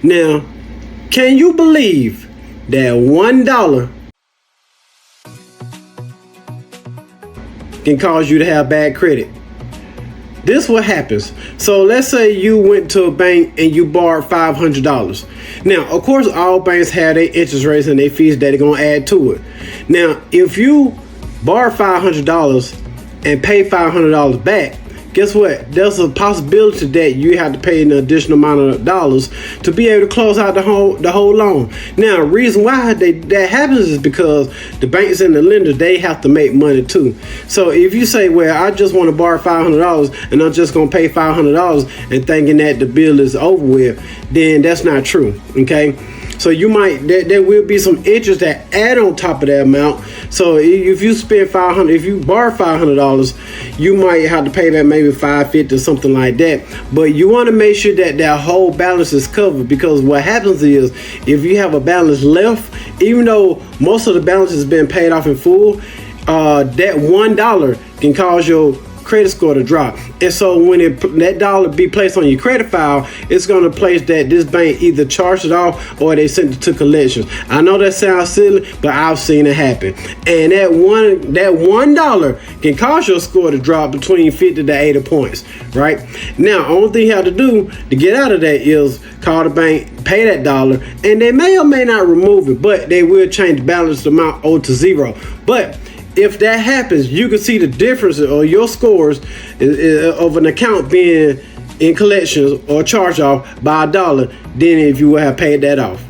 Now, can you believe that $1 can cause you to have bad credit? This what happens. So let's say you went to a bank and you borrowed $500. Now, of course, all banks have their interest rates and their fees that they're gonna add to it. Now, if you borrow $500 and pay $500 back, guess what? There's a possibility that you have to pay an additional amount of dollars to be able to close out the whole loan. Now, the reason why that happens is because the banks and the lenders, they have to make money too. So if you say, well, I just want to borrow $500 and I'm just gonna pay $500 and thinking that the bill is over with, then that's not true. Okay. So you might, there will be some interest that add on top of that amount. So if you spend $500, if you borrow $500, you might have to pay back maybe $550 or something like that. But you want to make sure that that whole balance is covered, because what happens is if you have a balance left, even though most of the balance has been paid off in full, that $1 can cause your credit score to drop. And so when that dollar be placed on your credit file, it's going to place that this bank either charged it off or they sent it to collections. I know that sounds silly, but I've seen it happen. And that $1 can cause your score to drop between 50 to 80 points, right? Now, only thing you have to do to get out of that is call the bank, pay that dollar, and they may or may not remove it, but they will change the balance amount owed to zero. But if that happens, you can see the difference or your scores of an account being in collections or charged off by $1 than if you would have paid that off.